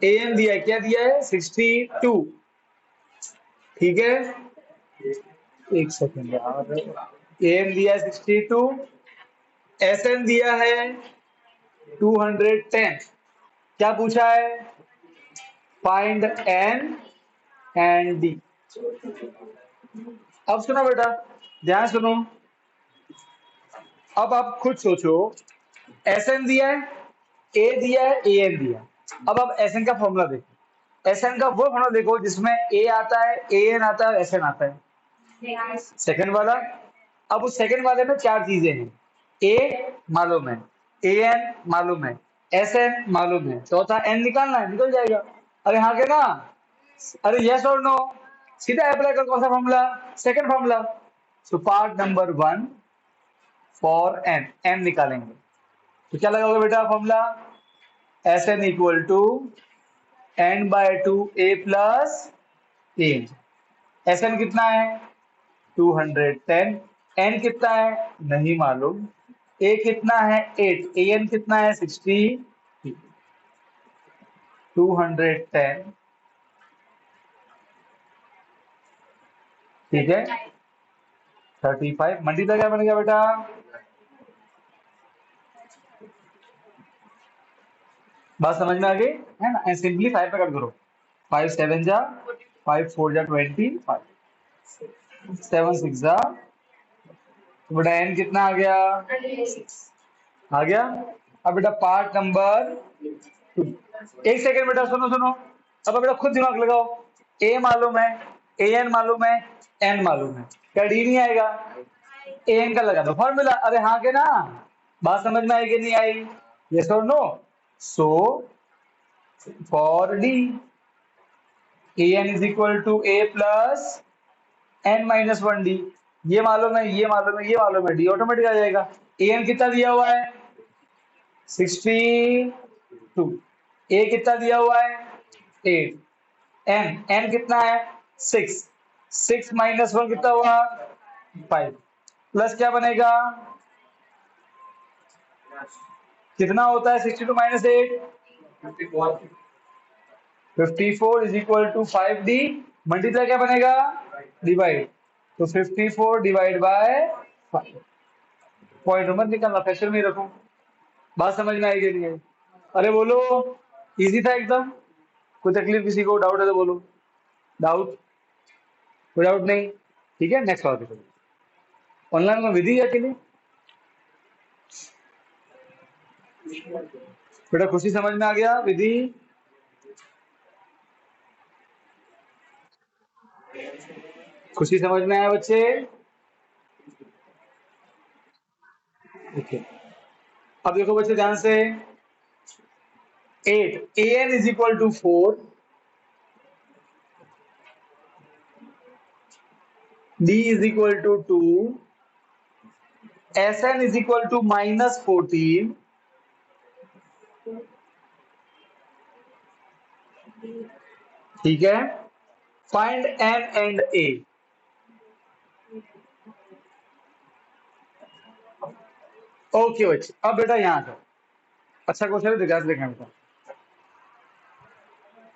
A N दिया है, क्या दिया है 62। ठीक है, एक सेकंड यार, ए एन दिया है 62, एस एन दिया है 210। क्या पूछा है? Find n and d. अब सुनो बेटा, ध्यान सुनो। अब आप खुद सोचो, एस एन दिया है, ए दिया है, ए एन दिया है। अब आप एस एन का फॉर्मूला देखो, एस एन का वो फॉर्मूला देखो जिसमें ए आता है, ए एन आता है, एस एन आता है, सेकंड वाला। अब उस सेकंड वाले में चार चीजें हैं, ए मालूम है, ए एन मालूम है, एस एन मालूम है, चौथा एन निकालना है, निकल जाएगा। अरे हाँ के ना? अरे यस और नो? सीधा अप्लाई कर, कौन सा formula? Second formula. So part number 1 for n, n निकालेंगे तो क्या लगाओगे बेटा formula? S n equal to n by 2 a plus a. एस एन कितना है? 210। एन कितना है? नहीं मालूम। ए कितना है? 8। ए एन कितना है? 60। 210, ठीक है, 35 मल्टीप्लाई क्या बनेगा बेटा? बात समझ में आ गई है ना? सिंपली 5 पे कर करो। 5 7 जा, 5 4 जा 20, 5 7 6 जा, तो बेटा एन कितना आ गया? आ गया। अब बेटा पार्ट नंबर 2। एक सेकेंड बेटा, सुनो सुनो। अब बेटा खुद दिमाग लगाओ। ए मालूम है, ए एन मालूम है, एन मालूम है, क्या डी नहीं आएगा? ए एन का लगा दो फॉर्मूला। अरे हाँ के ना? बात समझ में आई कि नहीं आई? यस और no? So for d, a n is equal to a plus n minus 1 d. ये मालूम है, ये मालूम है, ये मालूम है, डी ऑटोमेटिक आ जाएगा। ए एन कितना दिया हुआ है? 62। ए कितना दिया हुआ है? 8। एन, एन कितना है? 6। 6 माइनस 1 कितना हुआ? 5। प्लस क्या बनेगा? कितना होता है 62 minus 8? 54 is equal to 5D। Multiply क्या बनेगा? डिवाइड। तो 54 डिवाइड बाय 5। पॉइंट मत निकालना, फ्रैक्शन में ही रखो। बात समझ में आएगी नहीं? अरे बोलो, इजी था एकदम। कोई तकलीफ, किसी को डाउट है तो बोलो। डाउट? कोई डाउट नहीं? ठीक है, नेक्स्ट सवाल देखो। ऑनलाइन में विधि है कि नहीं बेटा? खुशी समझ में आ गया विधि? खुशी समझ में आया बच्चे? ओके, अब देखो बच्चे ध्यान से। 8 a n is equal to 4, d is equal to 2, s n is equal to -14, ठीक है। Find n and a. Okay बच्चे, अब बेटा यहां से अच्छा क्वेश्चन है, ध्यान से देखना बेटा।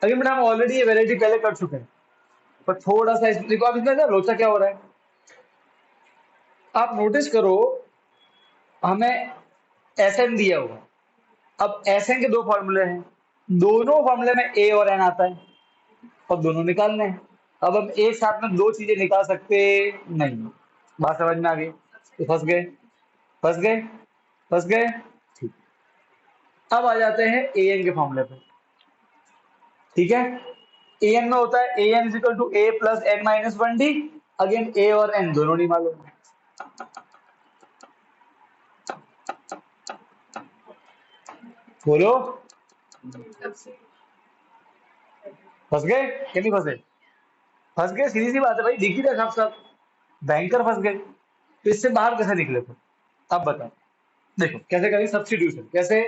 अभी बेटा हम ऑलरेडी ये वैरायटी पहले कर चुके हैं, पर थोड़ा सा देखो अब इसमें लोचा क्या हो रहा है, आप नोटिस करो। हमें एस एन दिया हुआ, अब एस एन के दो फॉर्मूले हैं, दोनों फॉर्मूले में ए और एन आता है, और दोनों निकालने हैं। अब हम एक साथ में दो चीजें निकाल सकते नहीं। बात समझ में आ गई? तो फंस गए, फंस गए, फंस गए। ठीक, अब आ जाते हैं ए एन के फॉर्मूले पे। ठीक है, ए एन में होता है a n is equal to a plus n minus 1 d. Again a और एन दोनों नहीं मालूम। बोलो, फंस गए कि नहीं फंसे? फंस गए, सीधी सी बात है भाई, दिख ही रहा साफ। बैंकर फंस गए, तो इससे बाहर कैसे निकले थे? अब बताओ, देखो कैसे करें सब्स्टिट्यूशन, कैसे?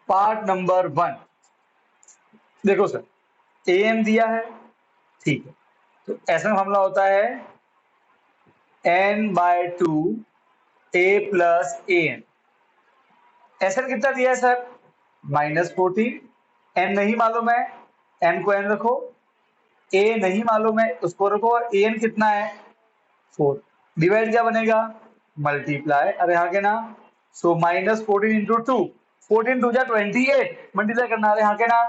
पार्ट नंबर 1, देखो सर, ए एन दिया है, ठीक है, तो ऐसा मामला होता है N by 2 a plus A N. S N कितना दिया है सर? -14, n नहीं मालूम है, n को n रखो, a नहीं मालूम है उसको रखो, और an कितना है 4। डिवाइड क्या बनेगा मल्टीप्लाई, अरे हाँ के ना, सो -14 इंटू 2, 14 2 जा 28, मल्टीप्लाई करना, अरे हाँ के ना,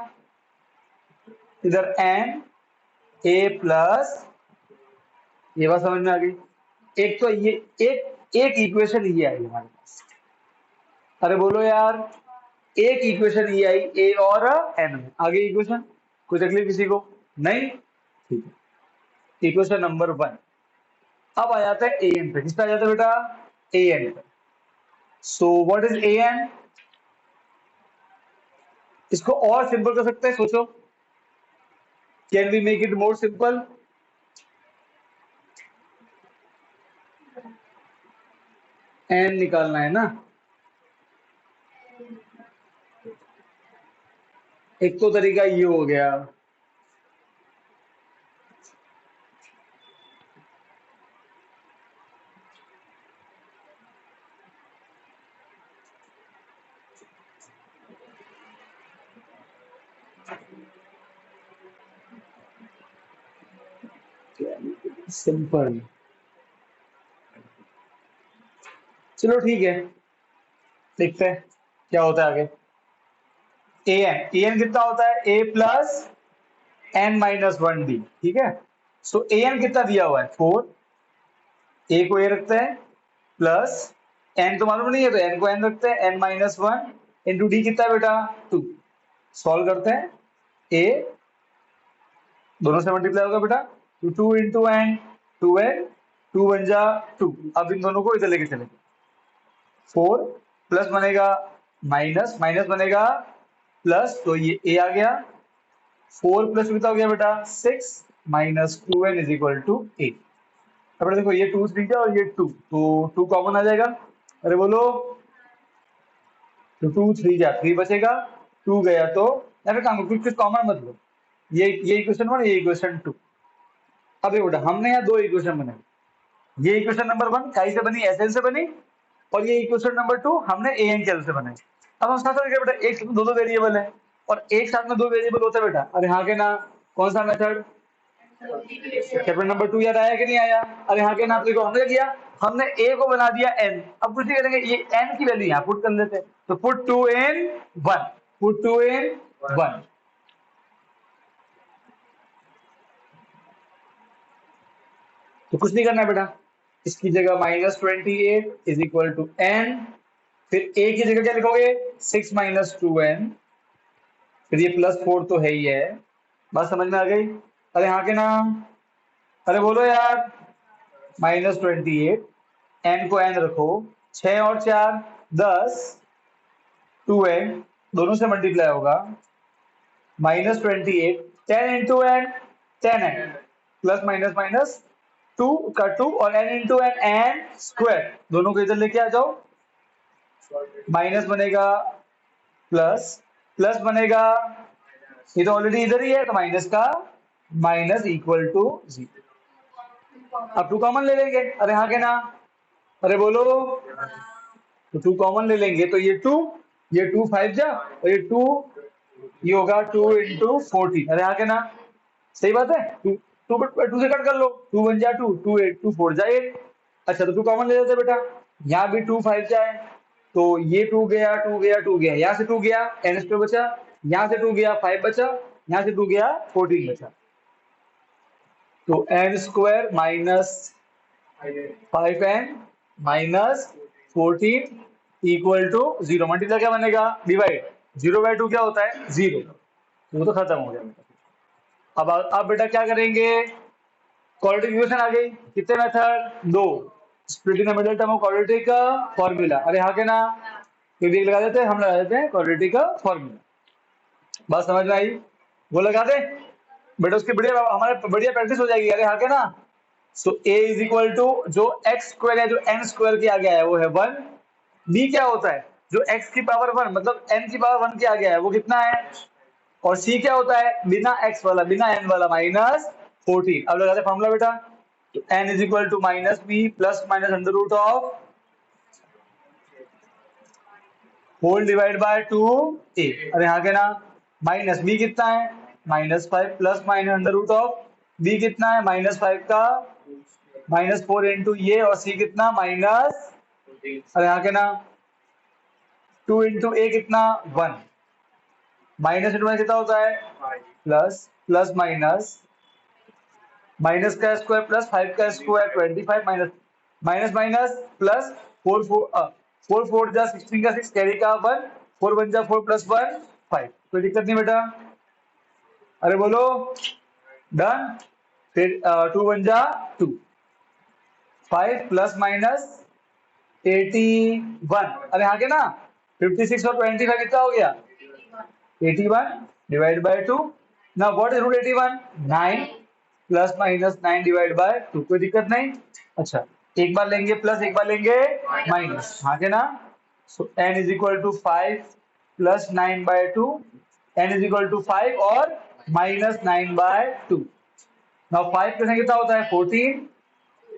इधर n a प्लस, ये बात समझ में आ गई। एक तो ये एक इक्वेशन ये आई हमारे पास, अरे बोलो यार, एक इक्वेशन ये आई a और n में, आगे इक्वेशन कोई तकलीफ किसी को नहीं, ठीक है। Equation number 1। अब आ जाता है an पे, किस पे आ जाता है बेटा an पे। सो व्हाट इज an, इसको और सिंपल कर सकते हैं, सोचो, can we make it more simple. n निकालना है ना, एक तो तरीका ये हो गया, सिंपल, चलो ठीक है, देखते हैं क्या होता है आगे। an कितना होता है a plus n minus 1d, ठीक है। सो an कितना दिया हुआ है 4, a को a रखते हैं, प्लस n तो मालूम नहीं है तो n को n रखते हैं, n माइनस 1 इंटू डी कितना है बेटा 2। सॉल्व करते हैं, a दोनों से मल्टीप्लाई होगा बेटा, तो 2 इंटू एन, 2n, 2 बन जा 2। अब इन दोनों को इधर लेके चलेंगे, 4 प्लस बनेगा माइनस, माइनस बनेगा प्लस, तो ये a आ गया, 4 प्लस कितना हो गया बेटा 6 minus 2n is equal to 8। अब बेटा देखो ये 2 3 क्या और ये 2, तो 2 कॉमन आ जाएगा, अरे बोलो, तो 2 3 जा 3 बचेगा, 2 गया तो या फिर काम कुछ कुछ कॉमन मत लो, ये इक्वेशन 1, ये इक्वेशन 2। अब देखो बेटा हमने यहाँ दो इक्वेशन बनाई, ये इक्वेशन नंबर 1 काई से बनी, एसएन से बनी, और ये इक्वेशन नंबर 2 हमने एन के से बनाई। अब हम साथ साथ बेटा एक दो दो वेरिएबल है, और एक साथ में दो वेरिएबल होते हैं बेटा, अरे हाँ के ना, कौन सा मेथड, चैप्टर नंबर 2 याद आया कि नहीं आया, अरे हाँ के ना, देखो हमने क्या किया, हमने ए को बना दिया एन, अब कुछ नहीं करेंगे, ये एन की वैल्यू यहाँ पुट कर लेते हैं, तो पुट 2 इन 1, पुट 2 इन 1, तो कुछ नहीं करना है बेटा, इसकी जगह -28 इज इक्वल टू n, फिर a की जगह क्या लिखोगे 6 माइनस 2n, फिर ये +4 तो है ही है, बात समझ में आ गई, अरे हाँ के नाम, अरे बोलो यार, -28, n को n रखो, 6 और 4 10, 2n दोनों से मल्टीप्लाई होगा, -28 10 into n 10n, plus minus minus 2 का 2 और n इंटू n स्क्वायर, दोनों को इधर लेके आ जाओ, माइनस बनेगा प्लस, प्लस बनेगा, ये तो ऑलरेडी इधर ही है तो माइनस का माइनस इक्वल टू 0। अब 2 कॉमन ले लेंगे, अरे हाँ के ना, अरे बोलो, तो 2 कॉमन ले लेंगे, तो ये 2, ये 2 5 जा, और ये 2, ये होगा 2 इंटू 14, अरे हाँ के ना, सही बात है, 2 2 से कट कर लो, 2 1 जा 2, 2 8 2 4 जा 8। अच्छा तो 2 कॉमन ले लेते बेटा, यहाँ भी 2 5 जाए, तो ये 2 गया 2 गया 2 गया, यहाँ से 2 गया n स्क्वायर बचा, यहाँ से 2 गया 5 बचा, यहाँ से 2 गया 14 बचा, तो n square minus 5n minus 14 equal to 0, multiply क्या बनेगा डिवाइड, 0/2 क्या होता है 0, वो तो खत्म हो गया। अब बेटा क्या करेंगे, क्वाड्रेटिक इक्वेशन आ गई, कितने method 2, splitting the middle term of quadratic का फॉर्मूला, अरे हाँ के ना, ये भी लगा देते हैं, हम लगा देते हैं क्वाड्रेटिक का फॉर्मूला, बात समझ में आई, वो लगा दे बेटा, उसकी बढ़िया हमारे बढ़िया प्रैक्टिस हो जाएगी, अरे हाँ के ना। सो a इज इक्वल टू जो एक्स स्क्वायर है, जो n स्क्वायर के आगे है वो है 1, b क्या होता है जो x की पावर 1 मतलब n की पावर 1 के आगे है वो कितना है, और c क्या होता है बिना x वाला बिना n वाला -14। अब लगाते फॉर्मूला बेटा, तो n is equal to -b plus minus under root of whole divide by 2a। अरे यहाँ के ना माइनस बी कितना है -5 plus minus under root of b कितना है -5 का -4 इंटू ये और सी कितना माइनस, अरे यहाँ के ना 2 इंटू ए कितना 1 माइनस इंटू कितना होता है प्लस प्लस माइनस माइनस का स्क्वायर प्लस 5 का square 25 minus minus minus plus 4 4 4 जा 16 का 6 कैरी का 1 4 1 जा 4 प्लस 1 5। कोई दिक्कत नहीं बेटा, अरे बोलो डन। फिर 2 1 जा 2 5 प्लस माइनस 81। अरे हाँ के ना 56 और 25 कितना हो गया 81 divide by 2। Now what is root 81 9 plus minus 9 divide by 2। कोई दिक्कत नहीं। अच्छा एक बार लेंगे प्लस एक बार लेंगे माइनस, हाँ के ना। So n is equal to 5 plus 9 by 2 n is equal to 5 और माइनस 9 बाय 2। नाउ 5 प्लस कितना होता है 14,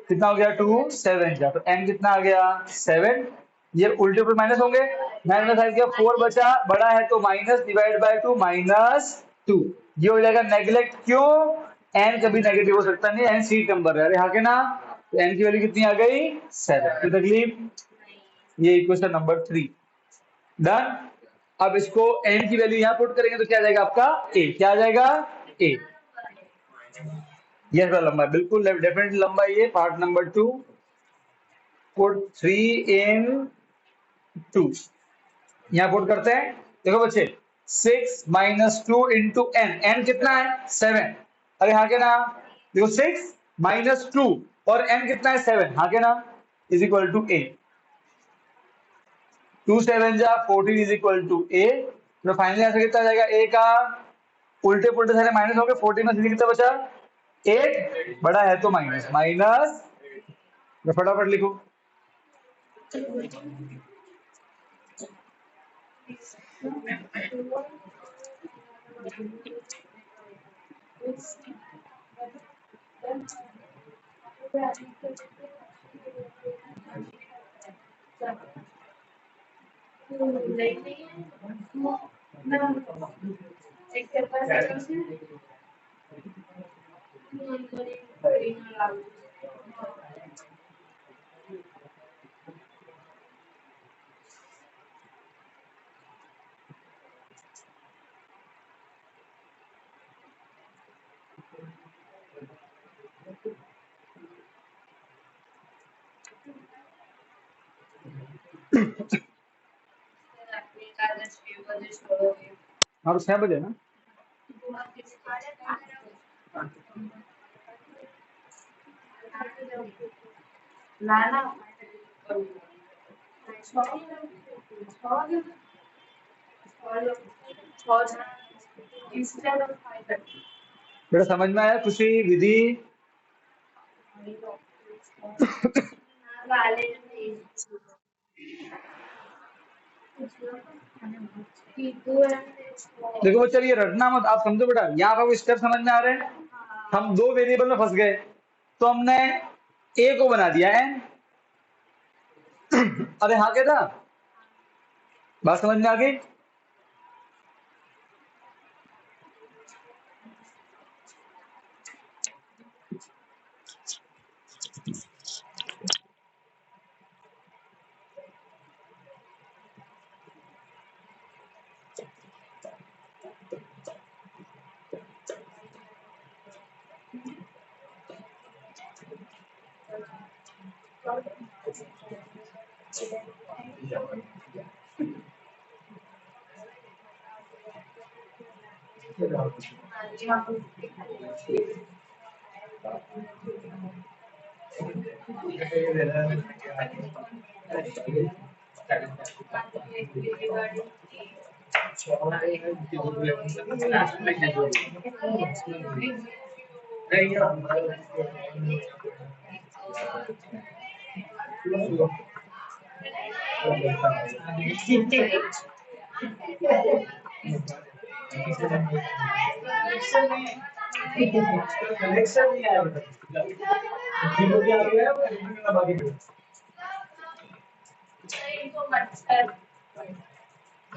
कितना हो गया 2 7 जा तो n कितना आ गया 7। ये उल्टे ऊपर माइनस होंगे, 9 में 5 गया 4 बचा, बड़ा है तो माइनस डिवाइड बाय 2 -2। ये हो जाएगा नेग्लेक्ट, क्यों n कभी नेगेटिव हो सकता नहीं, n सीट नंबर है। अरे हाँ के ना तो n की वैल्यू कितनी आ गई 7। कोई तकलीफ, ये इक्वेशन नंबर 3 डन। अब इसको n की वैल्यू यहाँ पुट करेंगे तो क्या आ जाएगा आपका a, क्या आ जाएगा a। ये थोड़ा लंबा है, बिल्कुल डेफिनेटली लंबा है ये। पार्ट नंबर 2 पुट 3 इन 2, यहाँ पुट करते हैं। देखो बच्चे 6 माइनस 2 इंटू एन, एन कितना है 7। अरे हाँ के ना देखो 6 माइनस 2 और एन कितना है 7, हाँ के ना इज इक्वल टू ए। 2 7 जा 14 इज इक्वल टू ए। तो फाइनली आंसर कितना आ जाएगा ए का, उल्टे पुल्टे सारे माइनस हो गए, 14 में से कितना बचा 8, बड़ा है तो माइनस माइनस, फटाफट लिखो। हाँ तो 6 बजे ना। बेटा समझ में आया खुशी विधि? देखो बच्चा ये रटना मत, आप समझो बेटा, यहाँ पर स्टेप समझ में आ रहे हैं। हम दो वेरिएबल में फंस गए तो हमने ए को बना दिया एन। अरे हाँ क्या था, बात समझ में आ गई?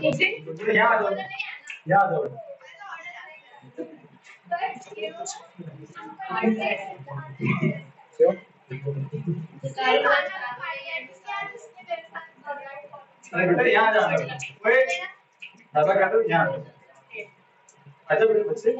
यहाँ आ जाओ, यहाँ आ जाओ। अरे बेटा यहाँ आ जाओ, ओए दादा का तो यहाँ आ जाओ। अच्छा बेटे बच्चे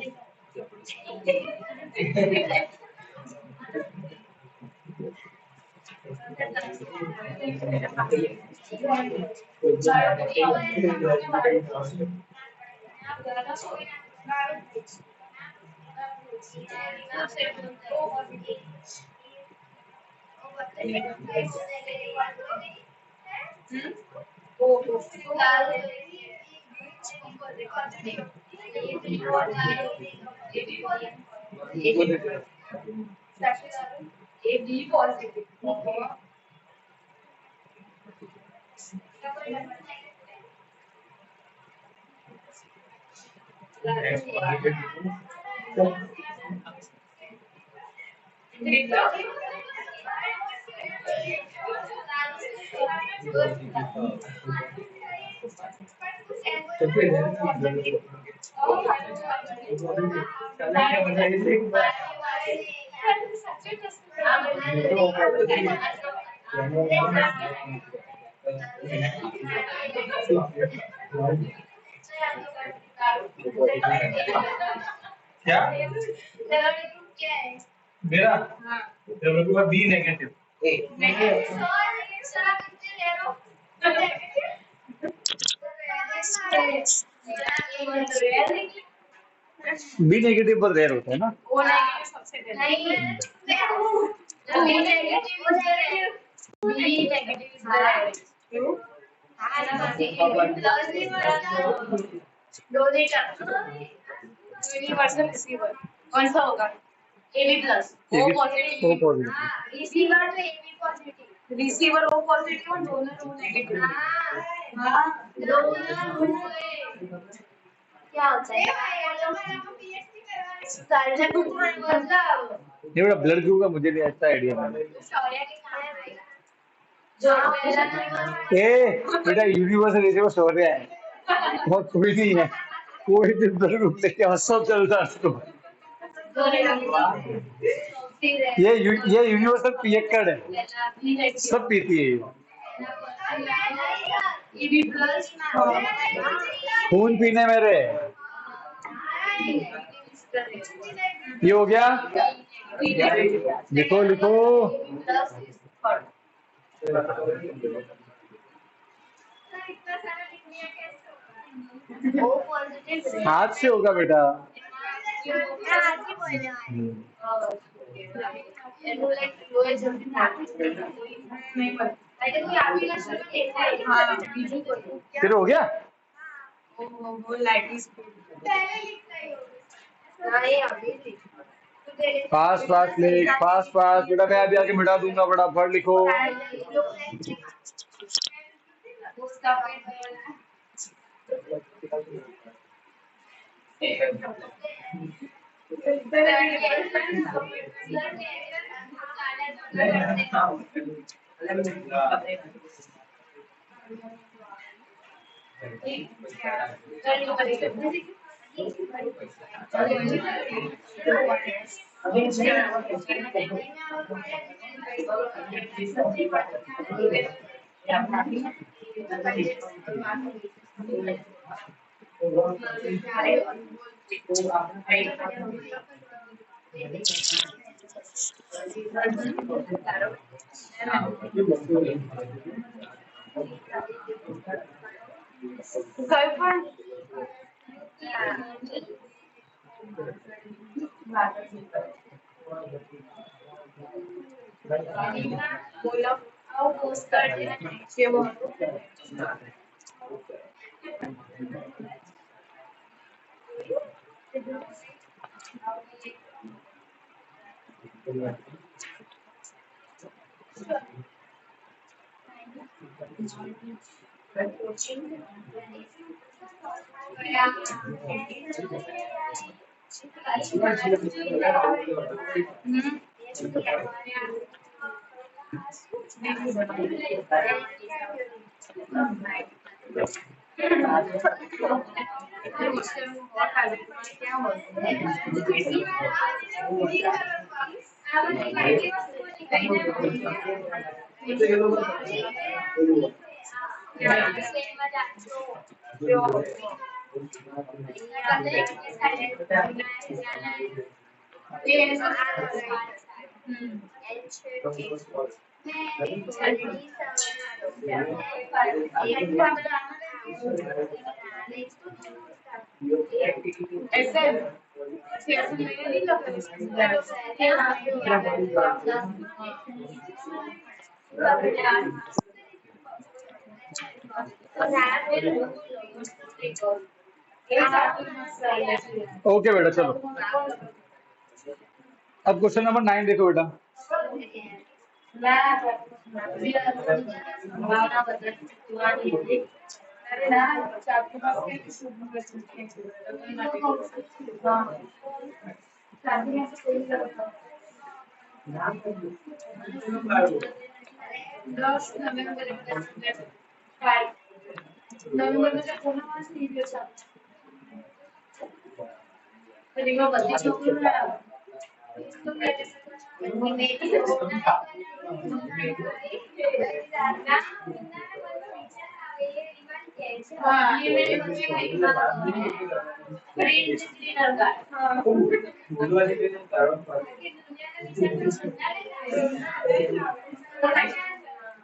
क्या मेरा मेरा बी नेगेटिव बी नेगेटिव पर रेयर होता है ना वो नेगेटिव सबसे यूनिवर्सल रिसीवर कौन सा होगा AB plus O positive O positive receiver तो AB positive receiver O positive और डोनर ओ नेगेटिव हां डोनर क्या होता है ये बड़ा ब्लड ग्रुप का मुझे नहीं अच्छा आइडिया है ए बेटा यूनिवर्सल रिसीवर शौर्य है बहुत कोई नहीं है कोई भी ब्लड ग्रुप लेके सब चलता है उसको ये यूनिवर्सल पियक्कड़ है सब पीती है खून पीने मेरे ये हो गया लिखो लिखो हाथ से होगा बेटा फिर हो गया पास पास लिख पास पास बेटा मैं अभी आके मिटा दूंगा बड़ा फट लिखो ओके बेटा चलो, अब क्वेश्चन नंबर 9 देखो बेटा।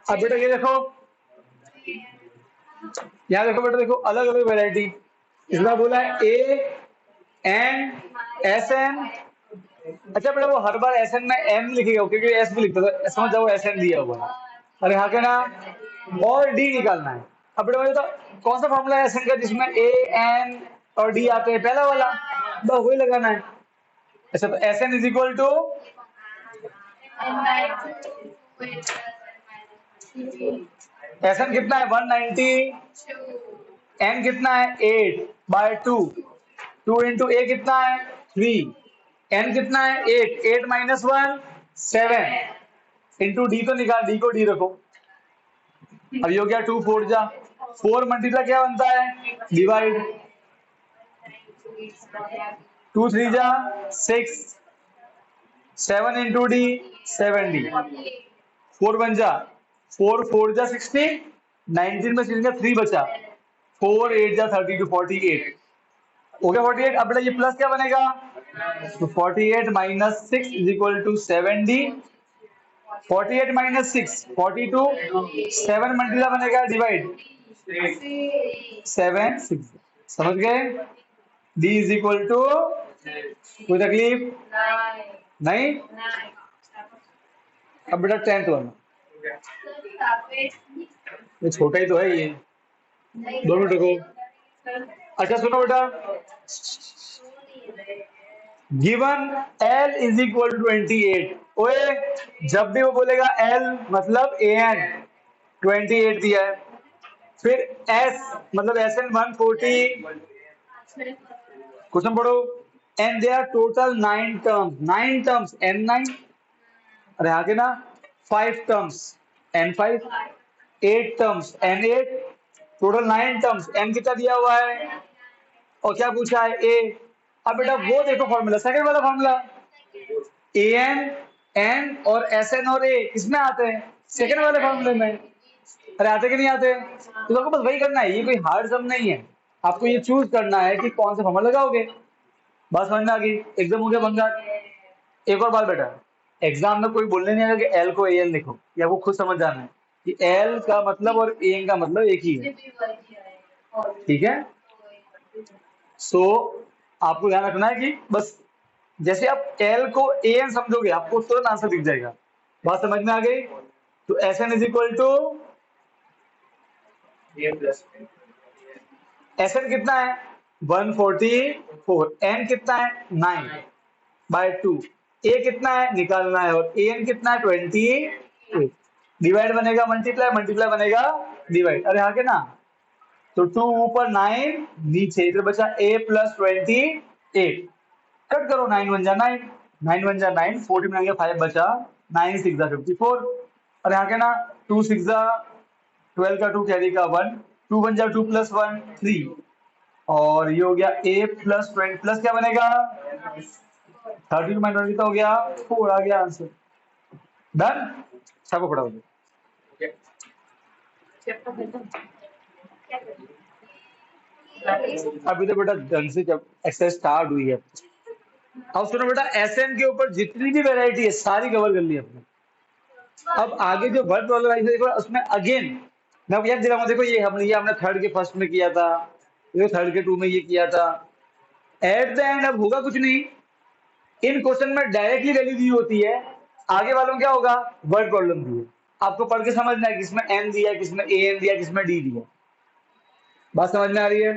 अब बेटा ये देखो, यहाँ देखो बेटा, देखो अलग अलग वैरायटी। इसमें बोला है ए एन एस एन। अच्छा बेटा वो हर बार एस एन में एन लिखेगा क्योंकि एस भी लिखता था, समझ जाओ एस एन दिया हुआ है। और यहाँ के ना और डी निकालना है। अब बेटा तो कौन सा फॉर्मूला है एस एन का जिसमें ए एन और डी आते हैं? पहला वाला, बस वही लगाना है। अच्छा तो s n is equal to, s N कितना है 190, एन कितना है 8/2, 2 इंटू ए कितना है 3, एन कितना है 8, 8 माइनस 1 7 इंटू डी तो निकाल, डी को डी रखो। अब ये हो गया 2 4 जा 4 मल्टीप्लाई क्या बनता है डिवाइड, 2 3 जा 6, 7 इंटू डी 7d, 4 1 जा 4 4 जा 16, 19 में से 3 बचा, 4 8 जा 32 48 हो गया 48। अब बेटा ये प्लस क्या बनेगा, तो 48 minus 6 is equal to 7d, 48 minus 6 42, 7 multiply बनेगा डिवाइड 7 6, समझ गए। d इज इक्वल टू, कोई तकलीफ नहीं। अब बेटा 10th वन, ये छोटा ही तो है ये, 2 मिनट रुको। अच्छा सुनो बेटा, given L is equal to 28, ओए जब भी वो बोलेगा L मतलब AN 28 दिया है, फिर S मतलब SN 140, क्वेश्चन पढ़ो, and they are total 9 terms, 9 terms N9, अरे आगे ना 5 terms N5, 8 terms N8, total 9 terms, N कितना दिया हुआ है और क्या पूछा है A। अब बेटा वो देखो फॉर्मूला, सेकंड वाला फॉर्मूला, AN N और SN और A किसमें आते हैं, सेकंड वाले फॉर्मूले में। अरे आते कि नहीं आते, तो लोगों को बस वही करना है, ये कोई हार्ड सम नहीं है, आपको ये चूज करना है कि कौन सा फॉर्मूला लगाओगे, बस समझ में आ गई, एकदम हो गया बंगा। एक और बात बेटा, एग्जाम में कोई बोलने नहीं आएगा कि एल को AN लिखो, या वो खुद समझ जाना है कि एल का मतलब और AN का मतलब एक ही है, ठीक है। सो आपको ध्यान रखना है कि बस जैसे आप एल को AN समझोगे आपको तुरंत आंसर दिख जाएगा, बात समझ में आ गई। तो SN is equal to, SN कितना है 144, N कितना है 9/2, A कितना है निकालना है और AN कितना है 28, डिवाइड बनेगा मल्टीप्लाई, मल्टीप्लाई बनेगा डिवाइड, अरे आगे ना, तो 2 ऊपर 9 नीचे, इधर बचा A प्लस 28, कट करो 9 1 जा 9, 9 1 जा 9, 40 में आ गया 5 बचा, 9 6 जा 54, और यहाँ के ना 2 6 जा 12 का 2 कैरी का 1, 2 बन जाए 2 प्लस 1 3 और ये हो गया a प्लस 20 प्लस क्या बनेगा 32 माइनस 20 हो गया 4 आ गया आंसर डन सबको पढ़ा दो अभी तो बेटा ढंग से जब एक्सरसाइज स्टार्ट हुई है अब सुनो बेटा एसएन के ऊपर जितनी भी वैरायटी है सारी कवर कर ली हमने अब आगे जो वर्ड प्रॉब्लम आई देखो उसमें अगेन मैं याद दिलाऊंगा देखो ये हमने थर्ड के फर्स्ट में किया था ये थर्ड के टू में ये किया था एट द एंड अब होगा कुछ नहीं इन क्वेश्चन में डायरेक्टली वैल्यू दी होती है आगे वालों में क्या होगा वर्ड प्रॉब्लम दी है आपको पढ़ के समझना है किसमें एन दिया किसमें ए एन दिया किसमें डी दिया बात समझ में आ रही है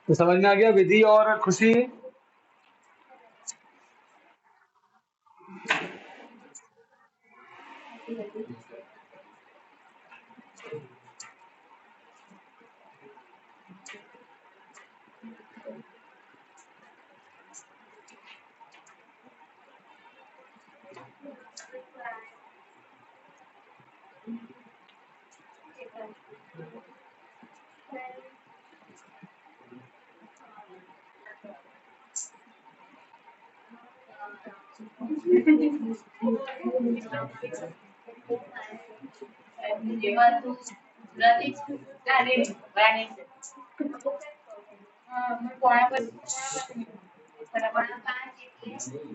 तो समझ में आ गया विधि और खुशी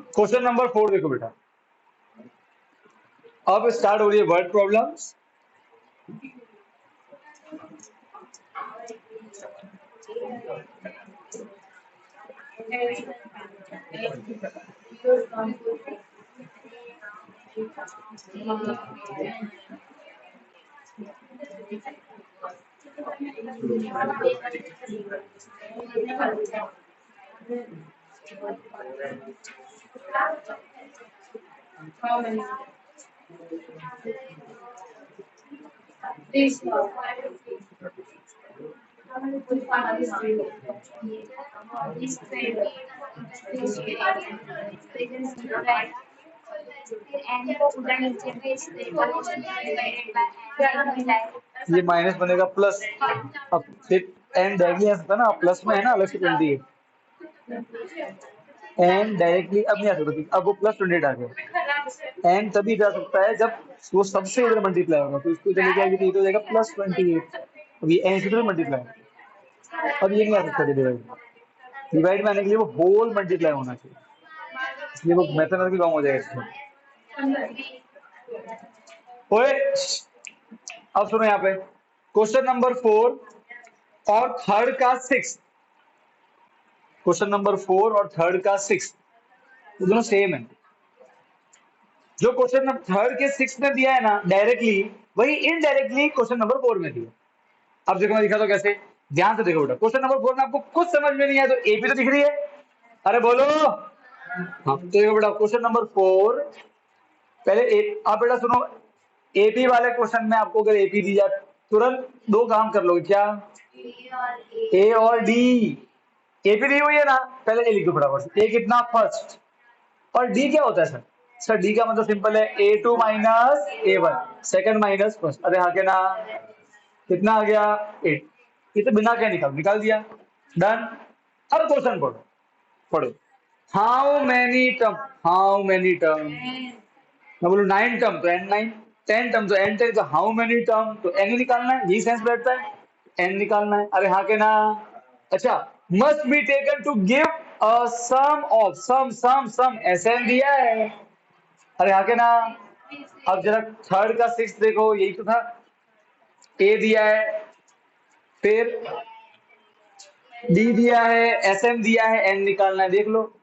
क्वेश्चन नंबर 4 देखो बेटा अब स्टार्ट हो रही है वर्ड प्रॉब्लम्स ये माइनस बनेगा प्लस अब फिर एन डायरेक्टली आ सकता है ना प्लस में है ना अलग से 28 एन डायरेक्टली अब नहीं आ सकता अब वो प्लस 28 आ गया एन तभी जा सकता है जब वो सबसे इधर मल्टीप्लाई होगा तो इसको इधर लेके आएगी तो ये तो हो जाएगा प्लस 28 अब ये एन से इधर मल्टीप्लाई अब ये नहीं आ सकता डिवाइड डिवाइड में आने के लिए वो होल मल्टीप्लाई होना चाहिए इसलिए वो मैथमेटिकल रॉन्ग हो जाएगा इसमें ओए अब सुनो यहाँ पे क्वेश्चन नंबर 4 और थर्ड का 6 क्वेश्चन नंबर 4 और थर्ड का 6 दोनों सेम है जो क्वेश्चन नंबर थर्ड के 6 में दिया है ना डायरेक्टली वही इनडायरेक्टली क्वेश्चन नंबर 4 में दिया अब देखो मैं दिखा दो कैसे ध्यान से देखो बेटा क्वेश्चन नंबर 4 में आपको कुछ समझ में नहीं आया तो एपी तो दिख रही है अरे बोलो हाँ तो देखो बेटा क्वेश्चन नंबर 4 पहले आप बेटा सुनो एपी वाले क्वेश्चन में आपको अगर एपी दी जाए तुरंत दो काम कर लोगे क्या ए और डी एपी दी हुई है ना पहले ए लिख दो फटाफट ए कितना फर्स्ट और डी क्या होता है सर डी का मतलब सिंपल है A2 minus A1 second minus first अरे हाँ के ना कितना आ गया 8 ये तो बिना क्या निकाल दिया डन अब क्वेश्चन पढ़ो पढ़ो how many term, how many term, मैं बोलूँ 9 टर्म तो एन 9, 10 टर्म तो एन 10, तो हाउ मेनी टर्म तो एन निकालना है, यही सेंस बैठता है, एन निकालना है। अरे हाँ के ना। अच्छा, must be taken to give a sum of, sum s n दिया है। अरे हाँ के ना। अब जरा थर्ड का सिक्स देखो, यही तो था, ए दिया है, फिर डी दिया है, एस एन दिया है, एन निकालना है, देख लो।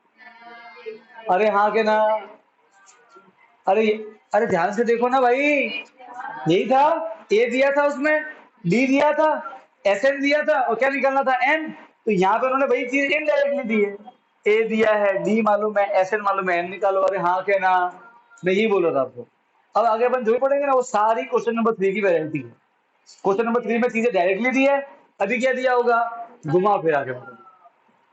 अरे हाँ के ना। अरे अरे ध्यान से देखो ना भाई, यही था, ए दिया था उसमें, डी दिया था, एस एन दिया था, और क्या निकालना था, एन। तो यहाँ पे उन्होंने वही चीज इनडायरेक्टली दी है, ए दिया है, डी मालूम है, एस एन मालूम है, एन निकालो। अरे हाँ क्या ना, मैं यही बोल रहा था आपको। अब आगे अपन जो भी पढ़ेंगे ना, वो सारी क्वेश्चन नंबर 3 की वैरायटी है। क्वेश्चन नंबर 3 में चीजें डायरेक्टली दी है, अभी क्या दिया होगा, घुमा फिरा के।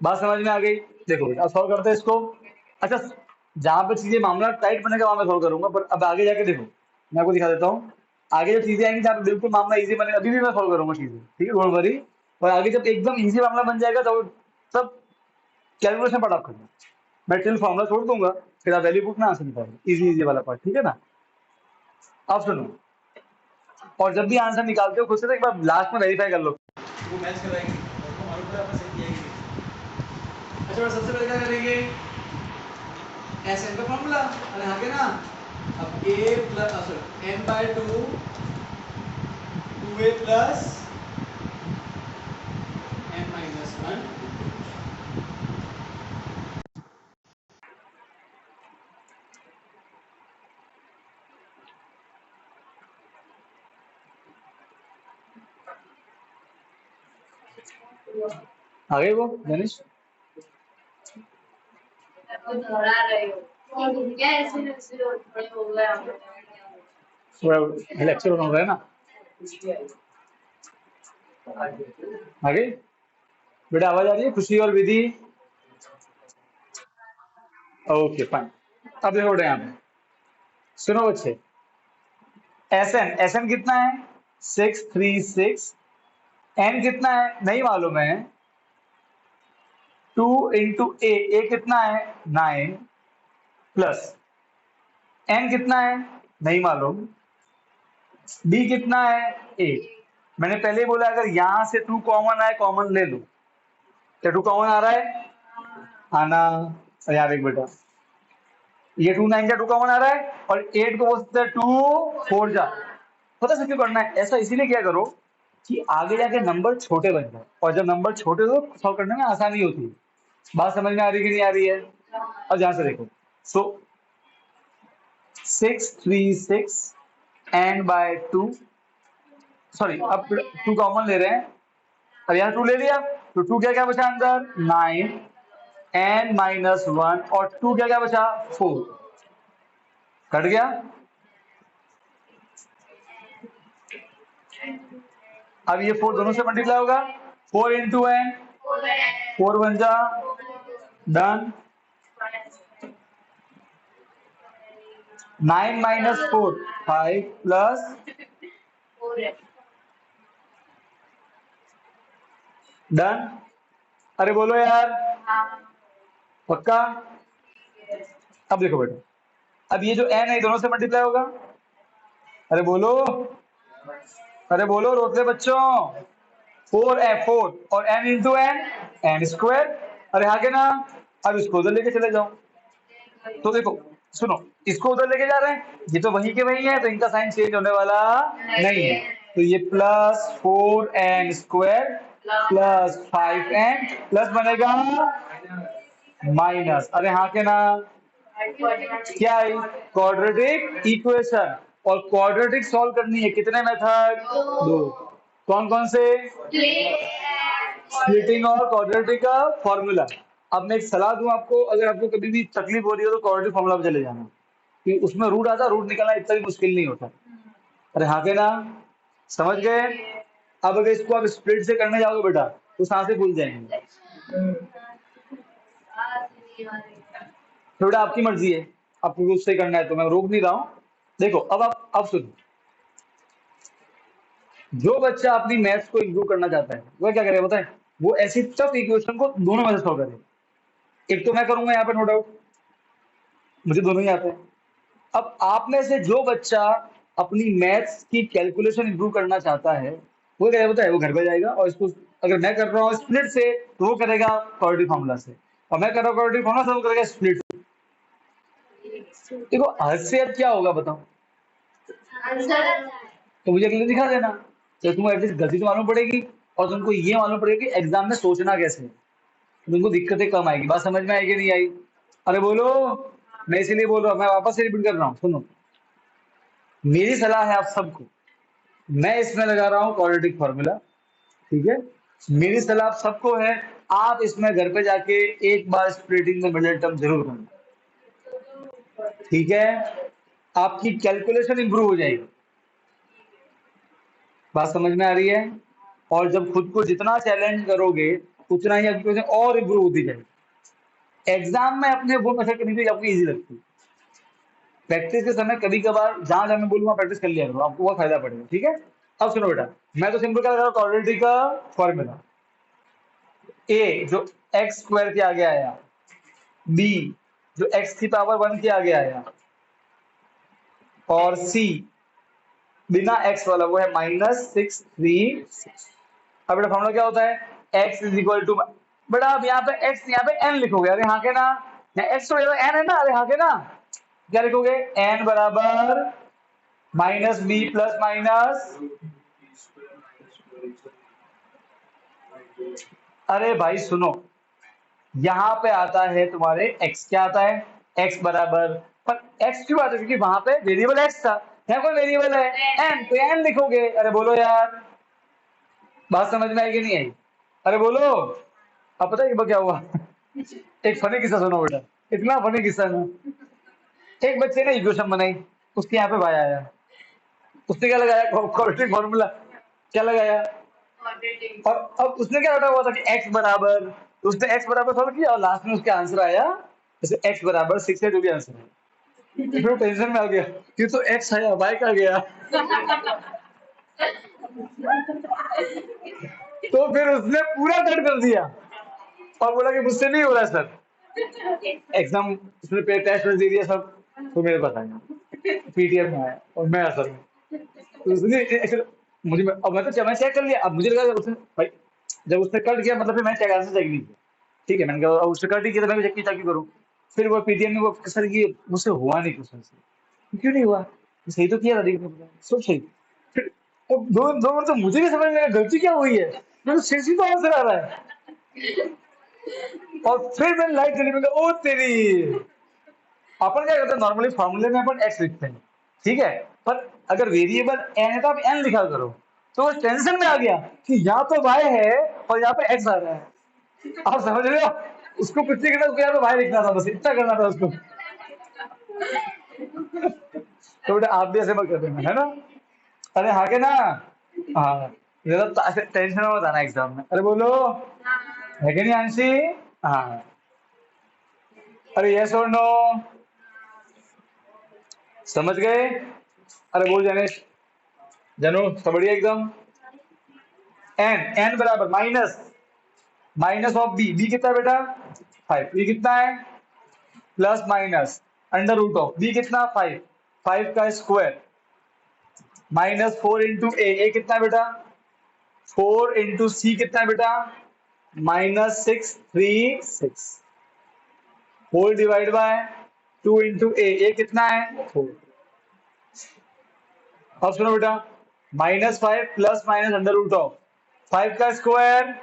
बात समझ में आ गई। देखो बेटा, अब सॉल्व करते हैं इसको। अच्छा, जहां पे चीजें मामला टाइट बनेगा वहां मैं सॉल्व करूंगा, पर अब आगे जाके देखो, मैं आपको दिखा देता हूँ। आगे जब चीजें आएंगी जहाँ पे बिल्कुल मामला इजी बनेगा, अभी भी मैं सॉल्व करूंगा चीजें, ठीक है, डोंट वरी। और आगे जब एकदम इजी मामला बन जाएगा तो तब कैलकुलेशन पड़ा करना, मैं टिल फॉर्मूला छोड़ दूंगा, फिर आप वैल्यू पूछना, आंसर निकालना, इजी इजी वाला पार्ट, ठीक है ना। अब सुनो, और जब भी आंसर निकालते हो खुद से तो एक बार लास्ट में वेरीफाई कर लो, वो मैच कराएगी, तो मालूम पड़ा आपने सही किया है कि नहीं। अच्छा, सबसे पहले क्या करेंगे, एस एन का फॉर्मूला, अरे आगे ना। अब a plus sorry n by two, two a plus n minus one. आगे वो गणेश थोड़ा लेक्चर हो रहा है ना। आगे बेटा आवाज आ रही है, खुशी और विधि। Okay fine. अब देखो बेटा, यहाँ पे सुनो बच्चे, एस एन कितना है, 636, एन कितना है नहीं मालूम है, 2 इंटू ए कितना है 9, प्लस एन कितना है नहीं मालूम, डी कितना है 8। मैंने पहले ही बोला अगर यहां से 2 कॉमन आए, कॉमन ले लो। क्या 2 कॉमन आ रहा है, आना। और यहाँ देख बेटा, ये 2 9 का 2 कॉमन आ रहा है, और 8 को बोल सकते हैं 2 4 जा। पता है क्यों करना है ऐसा, इसीलिए क्या करो कि आगे जाके नंबर छोटे बन जाए, और जब नंबर छोटे हो सॉल्व करने में आसानी होती है। बात समझ में आ रही कि नहीं आ रही है। अब ध्यान से देखो, सो 636 एन बाय 2, सॉरी अब 2 कॉमन ले रहे हैं, अब यहाँ 2 ले लिया, तो 2 क्या क्या बचा अंदर 9, एन माइनस 1, और 2 क्या क्या बचा 4, कट गया। अब ये 4 दोनों से मल्टीप्लाई होगा, 4 इंटू एन, 4 बन जा, डन। 9 minus 4 5 plus, done. अरे बोलो यार, पक्का। अब देखो बेटा, अब ये जो एन है दोनों से मल्टीप्लाई होगा, अरे बोलो, अरे बोलो रोतले बच्चों, 4 और n into n, n square. अरे आगे ना, अब इसको उधर लेके चले जाओ, तो देखो सुनो, इसको उधर लेके जा रहे हैं, ये तो वही के वही है, तो इनका साइन चेंज होने वाला नहीं है। तो ये plus 4n square plus 5n plus बनेगा माइनस, अरे हाँ के ना, क्या है क्वाड्रेटिक इक्वेशन, और क्वाड्रेटिक सॉल्व करनी है कितने मेथड, 2। कौन कौन से, स्प्लिटिंग और क्वाड्रेटिक का फॉर्मूला। अब मैं एक सलाह दूं आपको, अगर आपको कभी भी तकलीफ हो रही हो तो क्वाड्रेटिक फॉर्मूला पे चले जाना, कि उसमें रूट आता, रूट निकालना इतना भी मुश्किल नहीं होता। अरे हाँ के ना, समझ गए। अब अगर इसको आप स्प्लिट से करने जाओगे बेटा तो सांसें फूल जाएंगी। तो बेटा आपकी मर्जी है, आपको रूट से करना है तो मैं रोक नहीं रहा हूं। देखो अब आप अब सुनो, जो बच्चा अपनी मैथ्स को इंप्रूव करना चाहता है वह क्या करे बताए, वो ऐसी टफ इक्वेशन को दोनों में से सॉल्व करे। एक तो मैं करूंगा यहाँ पे नो डाउट, मुझे दोनों ही आते हैं। अब आप में से जो बच्चा अपनी मैथ्स की कैलकुलेशन इंप्रूव करना चाहता है वो क्या होता है, वो घर पे जाएगा और इसको, अगर मैं कर रहा हूँ स्प्लिट से तो वो करेगा क्वाड्रेटिक फार्मूला से, और मैं कर रहा हूँ क्वाड्रेटिक फार्मूला से वो करेगा स्प्लिट से। देखो हद से अब क्या होगा बताओ, तो मुझे अगले दिखा देना, तो तुमको एटलीस्ट गलती तो मालूम पड़ेगी और तुमको ये मालूम पड़ेगा कि एग्जाम में सोचना कैसे है, तुमको दिक्कतें कम आएगी। बात समझ में आएगी नहीं आई? अरे बोलो, मैं इसीलिए बोल रहा हूँ, मैं वापस से रिपीट कर रहा हूँ, सुनो। मेरी सलाह है आप सबको, मैं इसमें लगा रहा हूँ क्वाड्रेटिक फार्मूला, ठीक है। मेरी सलाह आप सबको है, आप इसमें घर पे जाके एक बार स्प्लिटिंग में मिडिल टर्म जरूर करना, ठीक है। आपकी कैलकुलेशन इंप्रूव हो जाएगी। बात समझ में आ रही है? और जब खुद को जितना चैलेंज करोगे उतना ही आपकी कैलकुलेशन और इंप्रूव होती जाएगी। एग्जाम में अपने वो मेथड करनी चाहिए आपको इजी लगती है। प्रैक्टिस के समय कभी कभार जहां जहां मैं बोलूंगा प्रैक्टिस कर लिया करो, आपको बहुत फायदा पड़ेगा, ठीक है। अब सुनो बेटा, मैं तो सिंपल क्या लगा रहा हूं, क्वाड्रेटिक का फॉर्मूला, ए जो एक्स स्क्वायर के आगे आया, बी जो एक्स की पावर 1 के आगे आया, और सी बिना एक्स वाला वो है -636। अब बेटा फॉर्मूला क्या होता है, x इज इक्वल टू, बेटा अब यहाँ पे x यहाँ पे n लिखोगे, अरे हाँ के ना, x तो n है ना, अरे हाँ के ना, क्या लिखोगे, n बराबर -b प्लस माइनस, अरे भाई सुनो, यहाँ पे आता है तुम्हारे x, क्या आता है, x बराबर, पर x क्यों आता है, क्योंकि वहां पे वेरिएबल x था, यहाँ कोई वेरिएबल है n, तो n लिखोगे। अरे बोलो यार, बात समझ में आएगी नहीं आई? अरे बोलो। अब पता है क्या हुआ एक फनी किस्सा सुनो बेटा, इतना फनी किस्सा ना, एक बच्चे ने इक्वेशन बनाई, उसके यहाँ पे भाई आया, उसने क्या लगाया, क्वाड्रेटिक फॉर्मूला, क्या लगाया, और अब उसने क्या रटा हुआ था कि x बराबर, तो उसने x बराबर सॉल्व किया और लास्ट में उसका आंसर आया जैसे x बराबर 6 है, जो भी आंसर है। फिर वो टेंशन में आ गया कि तो x है, y का गया तो फिर उसने पूरा कट कर दिया और बोला कि मुझसे नहीं हो रहा सर, एग्जाम उसने पे टेस्ट दे दिया सब, तो मेरे पास आया पीटीएफ में आया और मैं असर में, तो उसने मुझे, अब मैं तो मैं चेक कर लिया, अब मुझे लगा उसने भाई जब उसने कट किया मतलब फिर मैं चेक आंसर चेक नहीं किया, ठीक है, मैंने कहा उसने कट ही किया तो मैं भी चेक की करूँ। फिर वो पीटीएम में वो सर ये मुझसे हुआ नहीं क्वेश्चन से, क्यों नहीं हुआ, सही तो किया था, देखिए सब सही। फिर अब दो दो मिनट तो मुझे भी समझ में आया गलती क्या हुई है, मैं तो सही तो आंसर आ रहा है, और फिर मैंने लाइट चली, मैंने कहा, ओ तेरी, अपन क्या करते हैं नॉर्मली फॉर्मूले में अपन x लिखते हैं, ठीक है, पर अगर वेरिएबल n है तो आप n लिखा करो, तो वो टेंशन में आ गया कि यहाँ तो y है और यहाँ पे x आ रहा है, आप समझ रहे हो, उसको कुछ नहीं करना, उसको यहाँ पे y लिखना था, बस इतना करना था उसको तो बेटा आप भी ऐसे मत कर देना, है ना, अरे हाँ के ना, हाँ ज्यादा टेंशन में मत आना एग्जाम में, अरे बोलो, है कि नहीं आंशी, हाँ, अरे यस और नो, समझ गए, अरे बोल जनेश, जनू सब बढ़िया एकदम, एन बराबर माइनस ऑफ बी, बी कितना है बेटा 5, बी कितना है plus minus under root of b कितना 5, 5 का स्क्वायर -4 इंटू ए कितना है बेटा 4 इंटू सी कितना है बेटा -636 whole divide by 2 into a कितना है 4। अब सुनो बेटा -5 plus minus under root of 5 का square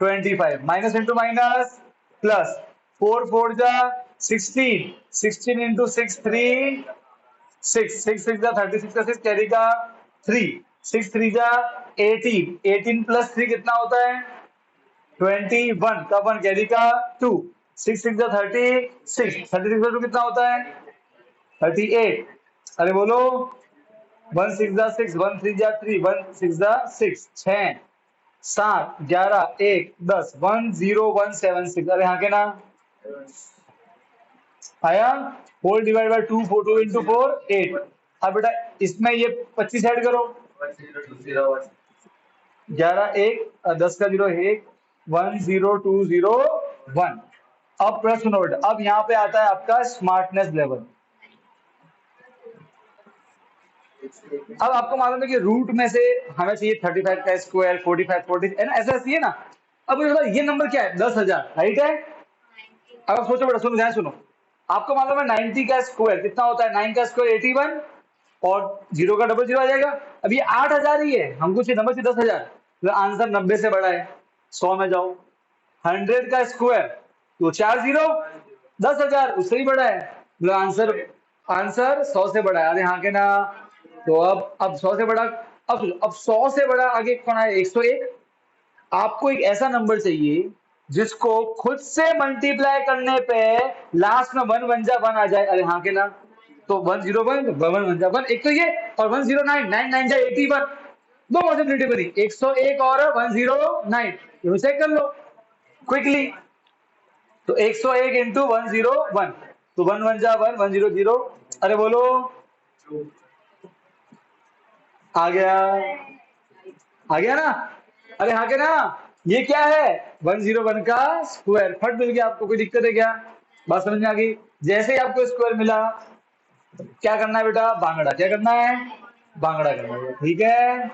25 minus into minus plus 4 4 जा 16 16 इंटू 6 3 6 6 6 जा 36 का 6 कैरी का 3 6 3 जा 18 18 प्लस 3 कितना होता है 21 का 1 कैरी का 2 6 6 जा 36 36 का 2 कितना होता है 38। अरे बोलो 1 6 जा 6 1 3 जा 3 1 6 जा 6 6 7 11 1 10 1 0 1 7 6, अरे हाँ के ना आया, होल डिवाइड बाय 2 4 2 इंटू 4 8। अब बेटा इसमें ये 25 ऐड करो 11 1 10 का 0 1 1 0 2 0 1 अब प्रश्न नोट, अब यहाँ पे आता है आपका स्मार्टनेस लेवल। अब आपको मालूम है कि रूट में से हमें चाहिए 35 का स्क्वायर, 45, 40 है ना, ऐसा चाहिए ना। अब मुझे बताओ ये नंबर क्या है, 10,000 राइट है। अब आप सोचो बेटा, सुनो ध्यान सुनो। आपको मालूम है 90 का स्क्वायर कितना होता है, 9 का स्क्वायर 81 और जीरो का डबल जीरो आ जाएगा। अब ये 8,000 ही है, हमको चाहिए नंबर चाहिए 10,000। तो आंसर 90 से बड़ा है, 100 में जाओ। 100 का स्क्वायर तो 4 जीरो, 10,000 उससे ही बड़ा है, मतलब आंसर आंसर 100 से बड़ा है। अरे हाँ के ना। तो अब 100 से बड़ा, अब 100 से बड़ा आगे कौन है, 101। आपको एक ऐसा नंबर चाहिए जिसको खुद से मल्टीप्लाई करने पे लास्ट में वन वन जा वन आ जाए। अरे हाँ के ना। तो 101 वन वन जा वन, एक तो ये, और 109 नाइन नाइन जा 81। दो पॉसिबिलिटी बनी, 101 और 109, ये चेक कर लो क्विकली। तो 101 इंटू 101, तो वन वन जा वन, 100। अरे बोलो, आ गया, आ गया ना। अरे हाँ के ना। ये क्या है, 101 का स्क्वायर, फट मिल गया आपको, कोई दिक्कत है क्या। बात समझ में आ गई। जैसे ही आपको स्क्वायर मिला, क्या करना है बेटा, बांगड़ा, क्या करना है, बांगड़ा करना है, ठीक है।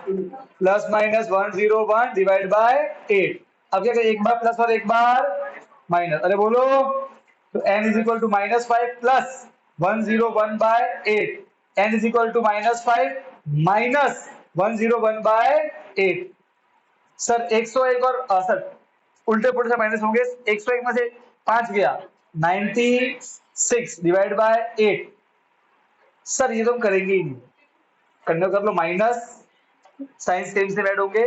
Plus minus 101 divide by 8। अब क्या करें, एक बार प्लस और एक बार माइनस, अरे बोलो। तो n is equal to -5 plus 101/8, n is equal to -5 minus 101/8। Sir 101 और सर उल्टे पुल्टे से माइनस होंगे, 101 में से 5 गया, 96 डिवाइड बाय 8। सर ये तो हम करेंगे ही नहीं, करने कर लो माइनस, साइंस सेम से ऐड होंगे।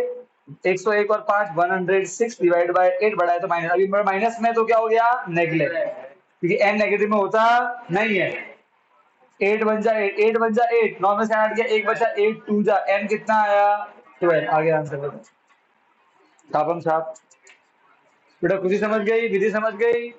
101 और 5 106 डिवाइड बाय 8 बढ़ा है तो माइनस, अभी माइनस में तो क्या हो गया, नेगलेक्ट, क्योंकि n नेगेटिव में होता नहीं है। 8 बन जा 8, 8 बन जा 8, 9 में से 8 गया, 1 बचा, 8 2 जा, n कितना आया, 12 आ गया आंसर। छापम छाप। बेटा खुशी समझ गई, विधि समझ गई।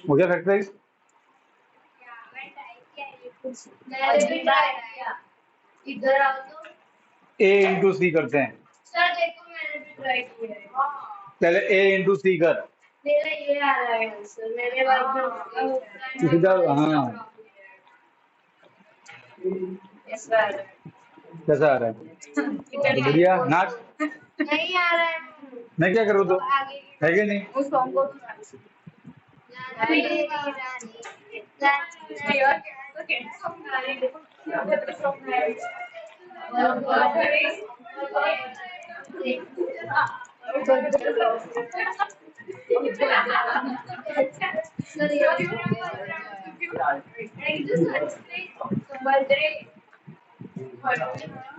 हो गया फैक्टराइज। मैंने भी ट्राई किया, इधर आओ तो ए इंटू सी करते हैं। सर देखो मैंने भी ट्राई किया है। पहले ए इंटू सी कर। मेरा ये आ रहा है आंसर, मैंने वर्क में सीधा हाँ ऐसा आ रहा है। कैसा आ रहा है? बढ़िया नाच। नहीं आ रहा है। मैं क्या करूँ तो आगे है कि नहीं? उस सॉन्ग को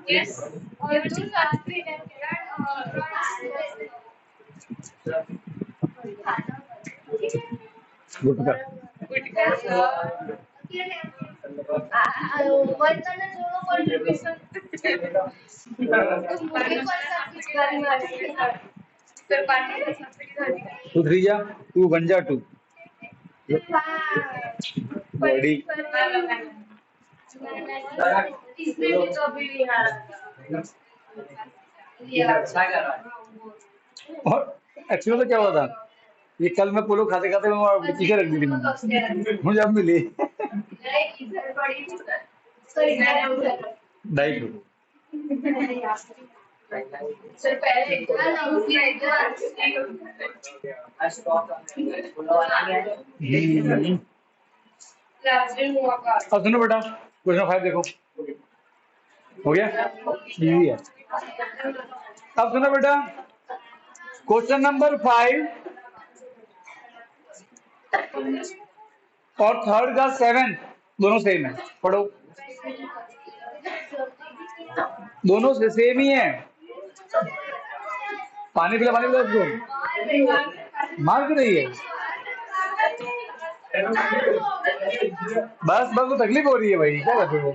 Yes. You just asked me that. गुटका वर्तन जोड़ो कंट्रीब्यूशन तुम मुझे कौन सा कुछ करना है सर पानी का सबसे ज़्यादा टू थ्री जा टू वन जा टू बड़ी इसमें भी तो अभी नहीं आ रहा और एक्चुअली तो क्या हुआ था ये कल मैं पोलो खाते खाते मैं पीछे रख दी थी मैंने मुझे अब मिली इधर पड़ी थी सर इधर उधर ढाई किलो सर पहले इधर ना उसके इधर क्लासरूम हुआ का अब सुनो बेटा क्वेश्चन 5 देखो हो गया इजी है। अब सुनो बेटा क्वेश्चन नंबर 5 और थर्ड का 7 दोनों सेम है पढ़ो दोनों से सेम ही है। पानी पिला उसको मार क्यों रही है बस बस वो तकलीफ हो रही है भाई क्या करते हो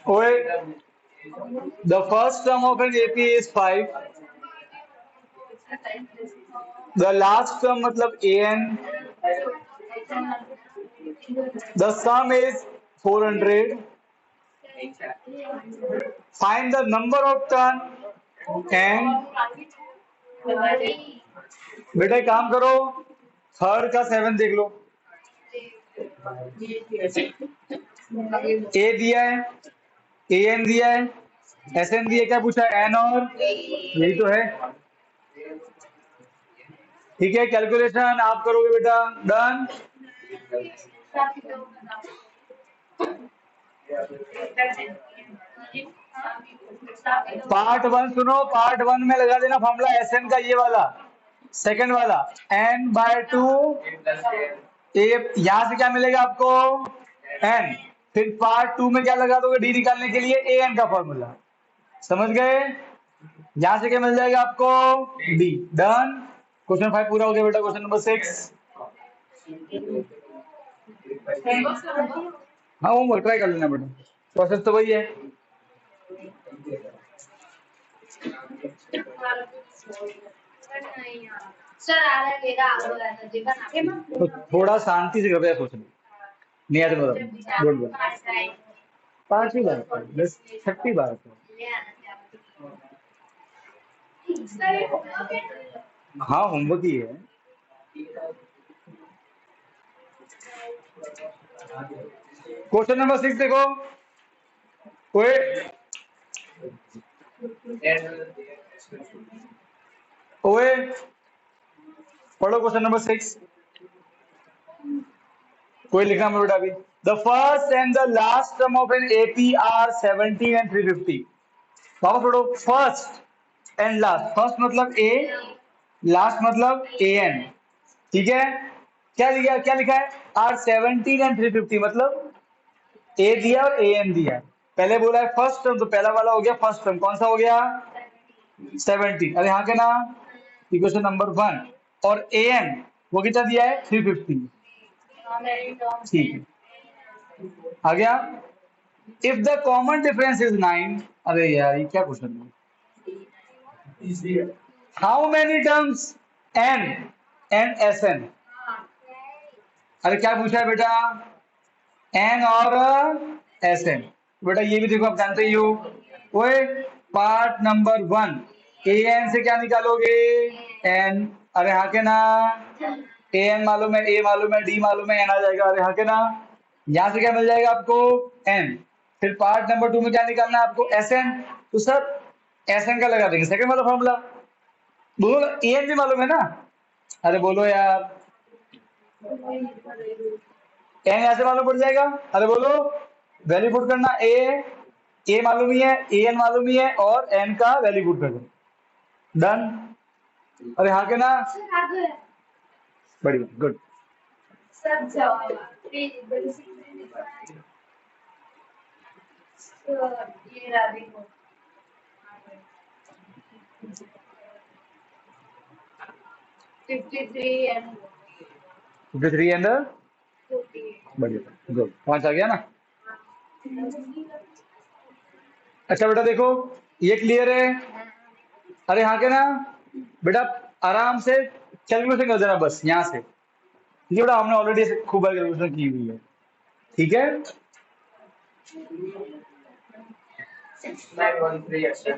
ओए the first term of an AP is 5 the last term मतलब AN the sum is 400 find the number of turn and बेटा एक काम करो थर्ड का 7 देख लो ए दिया है AN दिया है SN दिया क्या पूछा N और यही तो है ठीक है कैलकुलेशन आप करोगे बेटा डन पार्ट 1 सुनो पार्ट 1 में लगा देना फॉर्मूला SN का ये वाला सेकंड वाला N/2 ए यहां से क्या मिलेगा आपको N फिर पार्ट 2 में क्या लगा दोगे डी निकालने के लिए AN का फॉर्मूला समझ गए यहां से क्या मिल जाएगा आपको डी डन क्वेश्चन 5 पूरा हो गया बेटा क्वेश्चन नंबर 6 हाँ वो ट्राई कर लेना बेटा प्रोसेस तो वही है सर आ रहा है मेरा आ रहा है देखा ना तो थोड़ा शांति से कृपया सोचना नहीं आते बताओ बोल बोल 5वीं बार 6वीं बार हाँ होमवर्क ही है क्वेश्चन नंबर 6 देखो ओए ओए पढ़ो क्वेश्चन नंबर 6। कोई लिखना मत बेटा अभी। The first and the last term of N AP are 17 and 350। वापस पढ़ो। फर्स्ट एंड लास्ट, फर्स्ट मतलब ए, लास्ट मतलब ए एन, ठीक है। क्या लिखा है? आर 17 एंड 350, मतलब ए दिया और ए एन दिया। पहले बोला है फर्स्ट टर्म, तो पहला वाला हो गया फर्स्ट टर्म, कौन सा हो गया? 17। अरे हाँ के ना, इक्वेशन नंबर 1। और ए एन वो कितना दिया है? 350, ठीक है। आ गया। If the common difference is 9। अरे यार ये क्या क्वेश्चन है? How many terms n and s n. अरे क्या पूछा है बेटा? एन और एस एन। बेटा ये भी देखो, आप जानते ही हो। ओए पार्ट नंबर 1, ए एन से क्या निकालोगे? एन। अरे हाँ के ना, ए एन मालूम है, ए मालूम है, डी मालूम है, एन आ जाएगा। अरे हाँ के ना, यहां से क्या मिल जाएगा आपको? एन। फिर पार्ट नंबर 2 में क्या निकालना है आपको? S n. तो सर एस एन का लगा देंगे सेकंड वाला फॉर्मूला। बोलो, ए एन भी मालूम है ना? अरे बोलो यार, एन यहां से मालूम पड़ जाएगा। अरे बोलो, वैल्यू पुट करना। ए मालूम ही है, ए एन मालूम ही है, और एन का वैल्यू पुट कर दो। डन। अरे हाँ के ना, बढ़िया, गुड। सब जवाब ये रहा देखो 53 and 53 एंड 48। बढ़िया, गुड, 5 आ गया ना। अच्छा बेटा देखो, ये क्लियर है? अरे हाँ के ना बेटा, आराम से कैलकुलेशन कर देना बस यहाँ से। ठीक है बेटा, हमने ऑलरेडी खूब बार कैलकुलेशन की हुई है, ठीक है।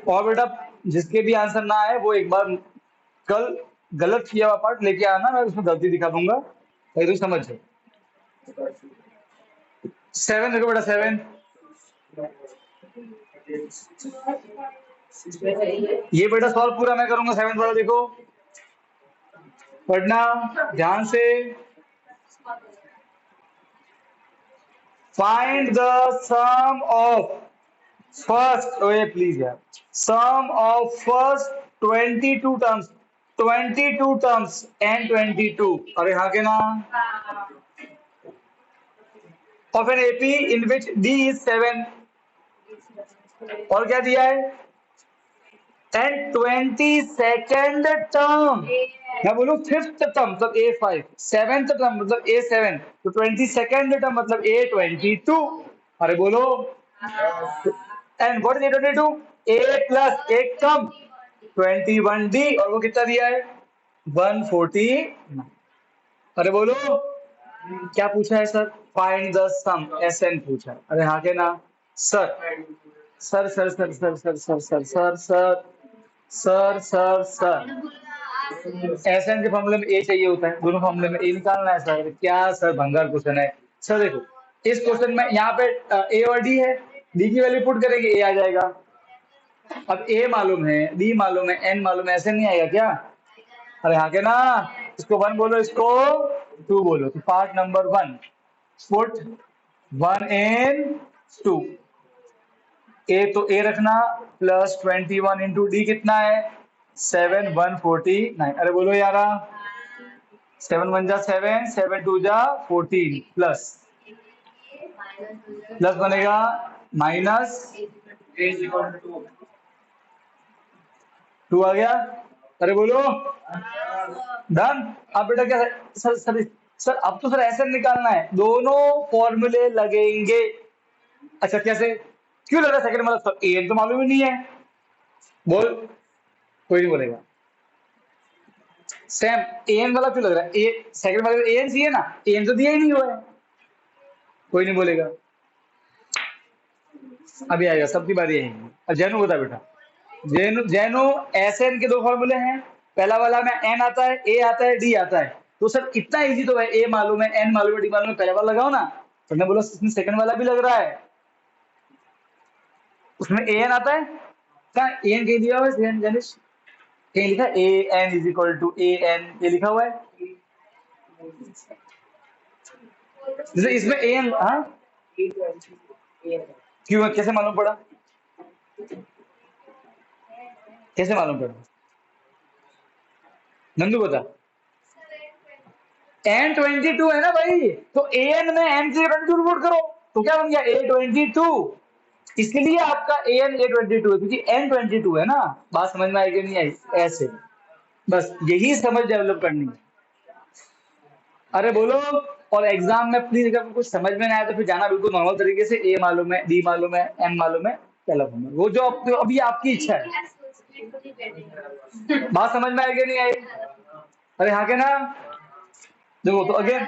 और बेटा जिसके भी आंसर ना आए वो एक बार कल गलत किया हुआ पार्ट लेके आना, मैं उसमें गलती दिखा दूंगा, तो समझ जाओ। 7 देखो बेटा, 7 ये बेटा सॉल्व पूरा मैं करूंगा। 7 वाला देखो, पढ़ना ध्यान से। Find the sum of first, ओए प्लीज यार, sum of first 22 terms, 22 terms and 22। अरे हाँ के ना, of N AP in which d is 7। और क्या दिया है? एंड 22nd टर्म, मैं बोलू फिफ्थ टर्म मतलब A5, सेवेंथ टर्म मतलब A7, तो 22nd टर्म मतलब A22। अरे बोलो, and what is A22? A plus एक कम 21D, और वो कितना दिया है? 149। अरे बोलो, क्या पूछा है sir? Find the sum, SN पूछा है। अरे हाँ के ना sir, sir sir sir sir sir sir sir sir sir sir sir sir SN के फॉर्मूले में ए चाहिए होता है, दोनों फॉर्मूले में ए निकालना है सर। क्या सर भंगार क्वेश्चन है सर। देखो इस क्वेश्चन में यहाँ पे ए और डी है, डी की वैल्यू पुट करेंगे ए आ जाएगा। अब ए मालूम है, डी मालूम है, एन मालूम है, ऐसे नहीं आएगा क्या? अरे हाँ के ना, इसको 1 बोलो, इसको 2 बोलो। तो पार्ट नंबर 1, पुट 1 इन 2। ए तो ए रखना, प्लस 21 इंटू डी कितना है? 7, 149। अरे बोलो यारा, 7 1 जा 7, 7 2 जा 14, प्लस प्लस बनेगा माइनस 2 आ गया। अरे बोलो, डन। अब बेटा क्या सर, सर अब तो सर ऐसे निकालना है, दोनों फॉर्मूले लगेंगे। अच्छा कैसे, क्यों लग रहा है सेकंड मतलब सर ए तो मालूम ही नहीं है? बोल, कोई नहीं बोलेगा। सैम एन वाला क्यों लग रहा है? ए सेकंड वाले एन चाहिए ना, एन तो दिया ही नहीं हुआ है। कोई नहीं बोलेगा, अभी आएगा, सबकी बारी आएगी। अब जैनू बता बेटा, जैनू एस एन के दो फॉर्मूले हैं, पहला वाला में एन आता है, ए आता है, डी आता है। तो सर इतना इजी तो है, ए मालूम है, एन मालूम है, डी मालूम है, पहला वाला लगाओ ना। तो मैं बोला इसमें सेकंड वाला भी लग रहा है, उसमें ए एन आता है। क्या ए एन कहीं दिया हुआ है? कहीं लिखा a n is equal to a n, ये लिखा हुआ है? जैसे इसमें ए एन, हाँ क्यों, कैसे मालूम पड़ा, कैसे मालूम पड़ा, नंदू बता। एन 22 है ना भाई, तो ए एन में एन की 22 पुट करो, तो क्या बन गया A22। इसके लिए आपका ए एन A22 है, क्योंकि N22 है ना। बात समझ में आएगी नहीं आई, ऐसे बस यही समझ डेवलप करनी है। अरे बोलो। और एग्जाम में प्लीज अगर कुछ समझ में ना आए तो फिर जाना बिल्कुल नॉर्मल तरीके से, ए मालूम है, डी मालूम है, एम मालूम है, मालूम है, वो जो अभी आपकी इच्छा है। बात समझ में आएगी नहीं आई, अरे हाँ के ना। देखो तो अगेन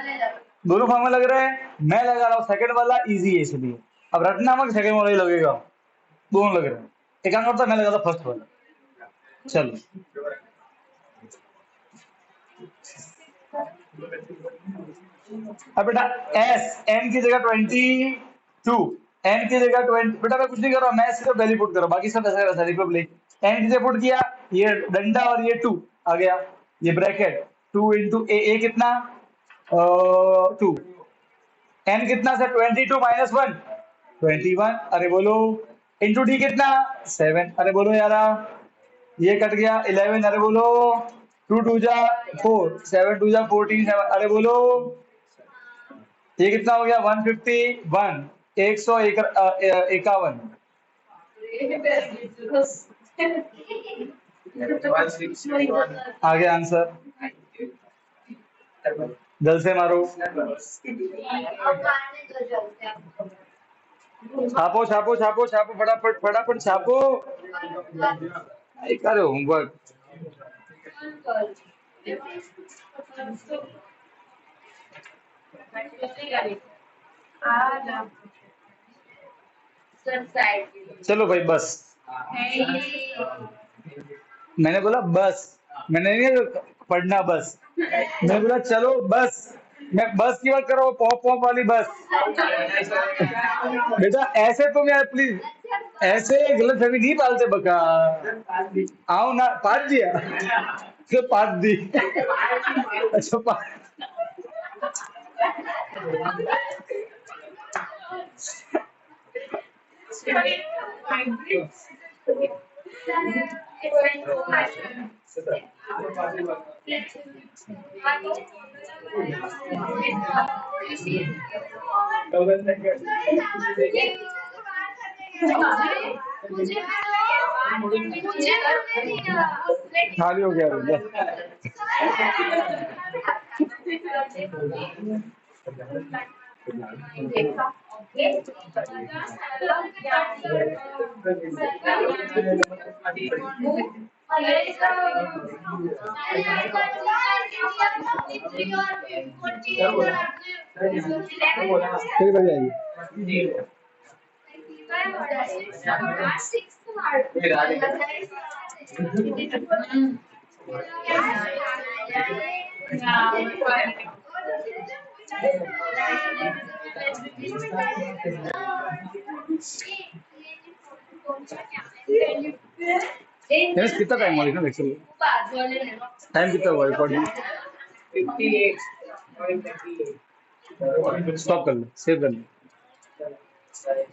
दोनों फॉर्मूला लग रहे हैं, मैं लगा रहा हूँ सेकंड वाला इजी है इसलिए, अब रटना मत, सेकंड वाला ही लगेगा, दोनों लग रहे हैं। एक काम करता, मैं लगा था फर्स्ट वाला, चलो। अब बेटा एस एन की जगह 22, एन की जगह 20, बेटा मैं कुछ नहीं कर रहा, मैं सिर्फ वैल्यू पुट कर रहा हूँ, बाकी सब ऐसा वैसा रिपब्लिक। एन की जगह पुट किया, ये डंडा और ये 2 आ गया, ये ब्रैकेट 2 इंटू ए कितना 2, एन कितना सर 22 माइनस 1 21, अरे बोलो, इंटू डी कितना 7, अरे बोलो यारा, ये कट गया 11, अरे बोलो, 2 2 जा 4, 7 2 जा 14, अरे बोलो, ये कितना हो गया 151, 151। आ गया आंसर, जल्द से मारो, छापो छापो छापो छापो, फटाफट फटाफट छापो, करो होमवर्क। चलो भाई बस, मैंने बोला बस, मैंने नहीं पढ़ना बस, मैंने बोला चलो बस, मैं बस की बात कर रहा हूँ, पॉप पॉप वाली बस। बेटा ऐसे तुम यार प्लीज, ऐसे गलत फहमी नहीं पालते बका, आओ ना, पाट दिया तो पाट दी, अच्छा पाट, खाली हो गया भैया। फिर बढ़ जाएगी। यस, कितना टाइम हुआ ना एक्चुअली, टाइम कितना हुआ रिकॉर्डिंग, स्टॉप कर लो, सेव कर लो।